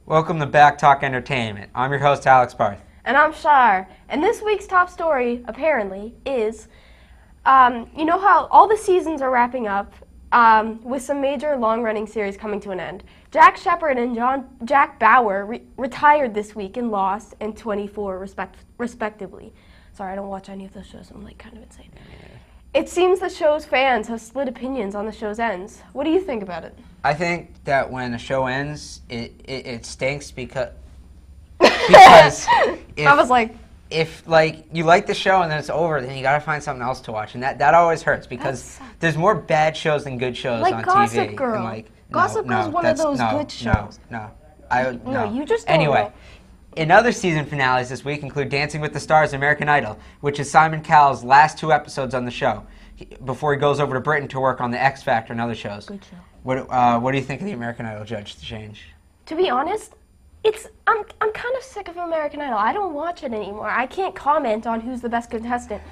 Welcome to Back Talk Entertainment. I'm your host, Alex Barth. And I'm Char. And this week's top story, apparently, is, you know how all the seasons are wrapping up with some major long-running series coming to an end. Jack Shephard and Jack Bauer retired this week in Lost and 24, respectively. Sorry, I don't watch any of those shows. I'm kind of insane. It seems the show's fans have split opinions on the show's ends. What do you think about it? I think that when a show ends, it stinks because if you like the show and then it's over, then you gotta find something else to watch, and that always hurts because there's more bad shows than good shows on Gossip TV. Girl. And Gossip Girl's one of those good shows. No, you just don't know. In other season finales this week include Dancing with the Stars and American Idol, which is Simon Cowell's last 2 episodes on the show, before he goes over to Britain to work on the X Factor and other shows. Good show. What do you think of the American Idol judge change? To be honest, I'm kind of sick of American Idol. I don't watch it anymore. I can't comment on who's the best contestant.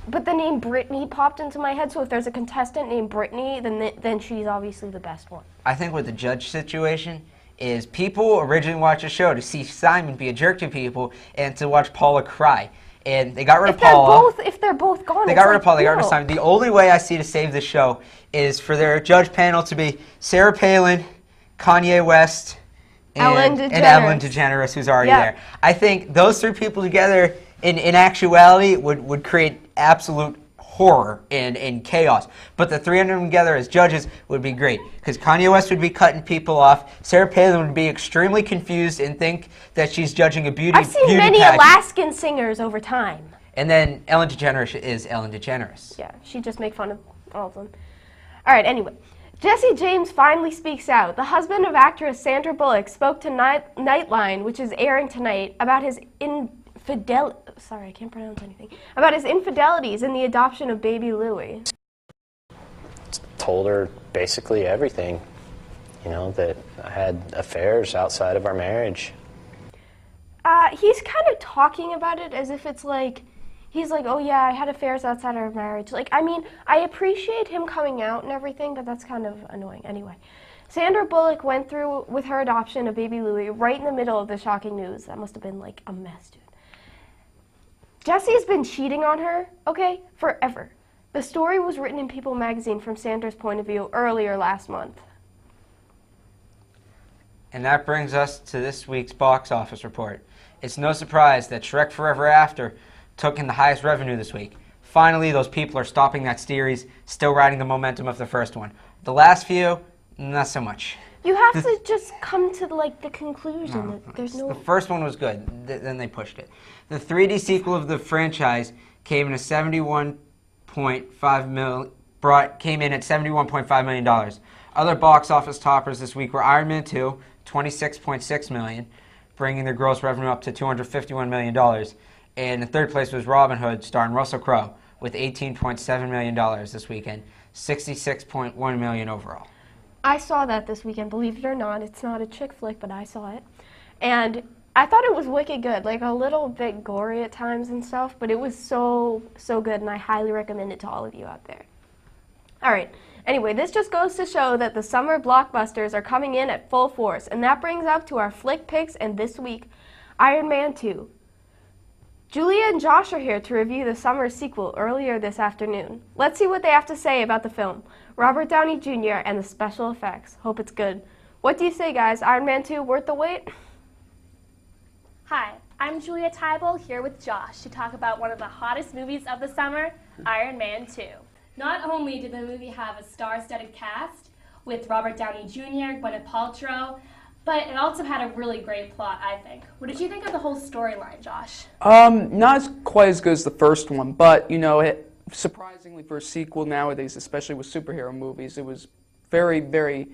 But the name Brittany popped into my head, so if there's a contestant named Brittany, then she's obviously the best one. I think with the judge situation is people originally watched the show to see Simon be a jerk to people and to watch Paula cry. And they got rid of Paula. If they're both gone, they got rid of Paula. They got rid of Simon. The only way I see to save the show is for their judge panel to be Sarah Palin, Kanye West, and Ellen DeGeneres, who's already there. I think those 3 people together, in actuality, would create absolute horror and chaos. But the 3 of them together as judges would be great, because Kanye West would be cutting people off. Sarah Palin would be extremely confused and think that she's judging a beauty pageant. I've seen many Alaskan singers over time. And then Ellen DeGeneres is Ellen DeGeneres. Yeah, she just make fun of all of them. All right, anyway. Jesse James finally speaks out. The husband of actress Sandra Bullock spoke to Nightline, which is airing tonight, about his about his infidelities in the adoption of baby Louie. Told her basically everything, that I had affairs outside of our marriage. He's kind of talking about it as if it's he's like, oh yeah, I had affairs outside our marriage. I appreciate him coming out and everything, but that's kind of annoying. Anyway, Sandra Bullock went through with her adoption of baby Louie right in the middle of the shocking news. That must have been a mess, dude. Jesse's been cheating on her, okay, forever. The story was written in People magazine from Sandra's point of view earlier last month. And that brings us to this week's box office report. It's no surprise that Shrek Forever After took in the highest revenue this week. Finally, those people are stopping that series, still riding the momentum of the first one. The last few, not so much. You have to just come to the conclusion that there's no... The first one was good, then they pushed it. The 3D sequel of the franchise came in at $71.5 million. Other box office toppers this week were Iron Man 2, $26.6 million, bringing their gross revenue up to $251 million. And in third place was Robin Hood, starring Russell Crowe, with $18.7 million this weekend, $66.1 million overall. I saw that this weekend, believe it or not. It's not a chick flick, but I saw it. And I thought it was wicked good, a little bit gory at times and stuff, but it was so good, and I highly recommend it to all of you out there. All right, anyway, this just goes to show that the summer blockbusters are coming in at full force, and that brings up to our flick picks, and this week, Iron Man 2. Julia and Josh are here to review the summer sequel earlier this afternoon. Let's see what they have to say about the film, Robert Downey Jr., and the special effects. Hope it's good. What do you say, guys? Iron Man 2 worth the wait? Hi, I'm Julia Tybal here with Josh to talk about one of the hottest movies of the summer, Iron Man 2. Not only did the movie have a star-studded cast with Robert Downey Jr., Gwyneth Paltrow, but it also had a really great plot, I think. What did you think of the whole storyline, Josh? Not quite as good as the first one, but, surprisingly for a sequel nowadays, especially with superhero movies, it was very, very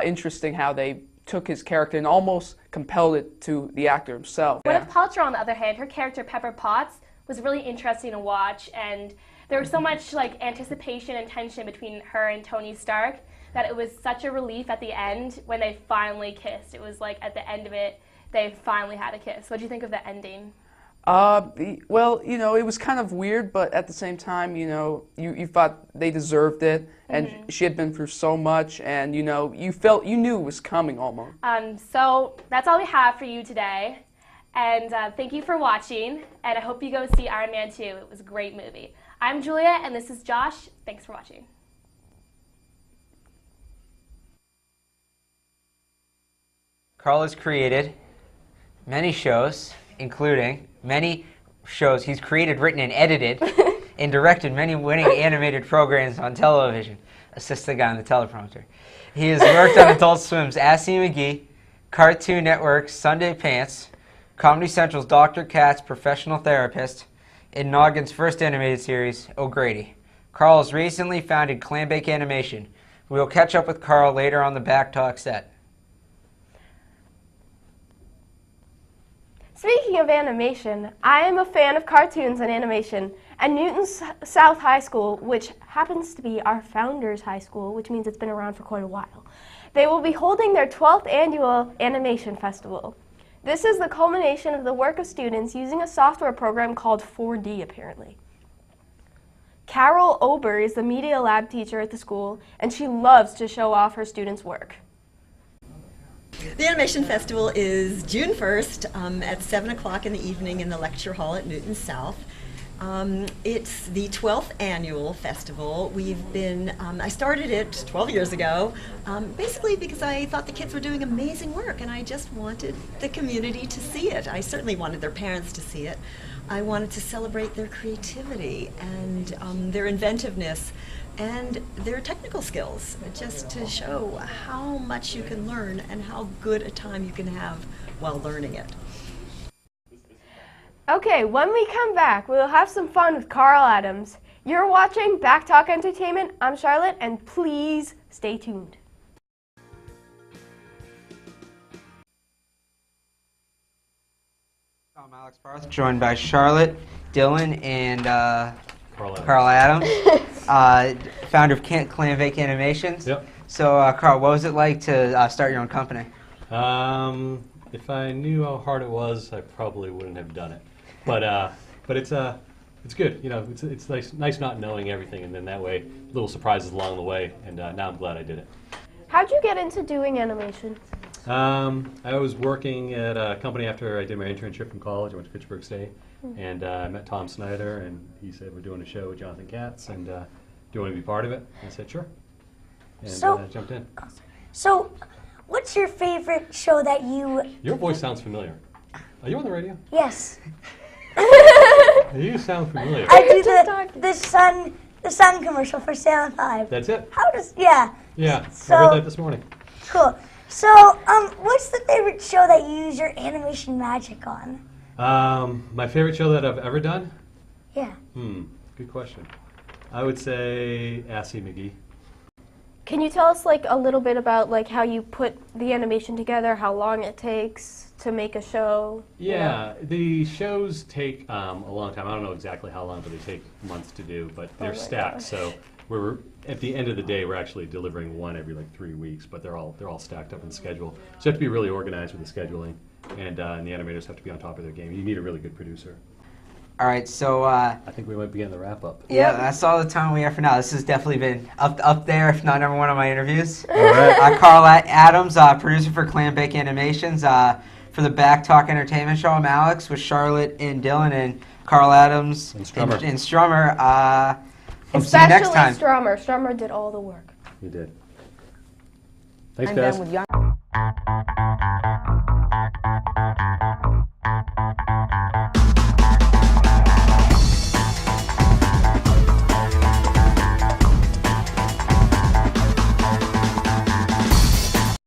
interesting how they took his character and almost compelled it to the actor himself. Gwyneth Paltrow, on the other hand, her character Pepper Potts was really interesting to watch, and there was so much anticipation and tension between her and Tony Stark that it was such a relief at the end when they finally kissed. It was at the end of it, they finally had a kiss. What did you think of the ending? Well, you know, it was kind of weird, but at the same time, you know, you thought they deserved it, and she had been through so much, and, you know, you knew it was coming almost. So that's all we have for you today, and thank you for watching, and I hope you go see Iron Man 2. It was a great movie. I'm Julia, and this is Josh. Thanks for watching. Carl has created many shows, including many shows he's created, written, and edited, and directed many winning animated programs on television. Assist the guy on the teleprompter. He has worked on Adult Swim's Assy McGee, Cartoon Network's Sunday Pants, Comedy Central's Dr. Katz, Professional Therapist, and Noggin's first animated series, O'Grady. Carl has recently founded Clambake Animation. We will catch up with Carl later on the Back Talk set. Speaking of animation, I am a fan of cartoons and animation, and Newton South High School, which happens to be our founders' high school, which means it's been around for quite a while, they will be holding their 12th annual Animation Festival. This is the culmination of the work of students using a software program called 4D, apparently. Carol Ober is the media lab teacher at the school, and she loves to show off her students' work. The Animation Festival is June 1st at 7 o'clock in the evening in the lecture hall at Newton South. It's the 12th annual festival. I started it 12 years ago, basically because I thought the kids were doing amazing work and I just wanted the community to see it. I certainly wanted their parents to see it. I wanted to celebrate their creativity and their inventiveness and their technical skills, just to show how much you can learn and how good a time you can have while learning it. Okay, when we come back, we'll have some fun with Carl Adams. You're watching Back Talk Entertainment. I'm Charlotte, and please stay tuned. I'm Alex Barth, joined by Charlotte, Dylan, and Carl Adams, founder of Clambake Animations. Yep. So, Carl, what was it like to start your own company? If I knew how hard it was, I probably wouldn't have done it. But it's good. You know, it's nice not knowing everything, and then that way, little surprises along the way. And now I'm glad I did it. How'd you get into doing animation? I was working at a company after I did my internship from college. I went to Fitchburg State, and I met Tom Snyder, and he said, we're doing a show with Jonathan Katz, and do you want to be part of it? And I said, sure, and jumped in. So, what's your favorite show that you... Your voice sounds familiar. Are you on the radio? Yes. You sound familiar. I do the sun commercial for Salem 5. That's it? How does... Yeah. Yeah, So, I heard that this morning. Cool. So, what's the favorite show that you use your animation magic on? My favorite show that I've ever done? Yeah. Good question. I would say Assy McGee. Can you tell us like a little bit about like how you put the animation together, how long it takes to make a show? Yeah, the shows take a long time. I don't know exactly how long, but they take months to do, but they're stacked. Gosh. So we're at the end of the day, we're actually delivering one every like 3 weeks, but they're all stacked up in the schedule. So you have to be really organized with the scheduling, and the animators have to be on top of their game. You need a really good producer. All right, so I think we might be getting the wrap up. Yeah, that's all the time we have for now. This has definitely been up there, if not number one on my interviews. All right. Carl Adams, producer for Clambake Animations. For the Back Talk Entertainment Show, I'm Alex with Charlotte and Dylan and Carl Adams and Strummer. And Strummer. We'll see you Especially next time. Strummer. Strummer did all the work. You did. Thanks, guys. Done with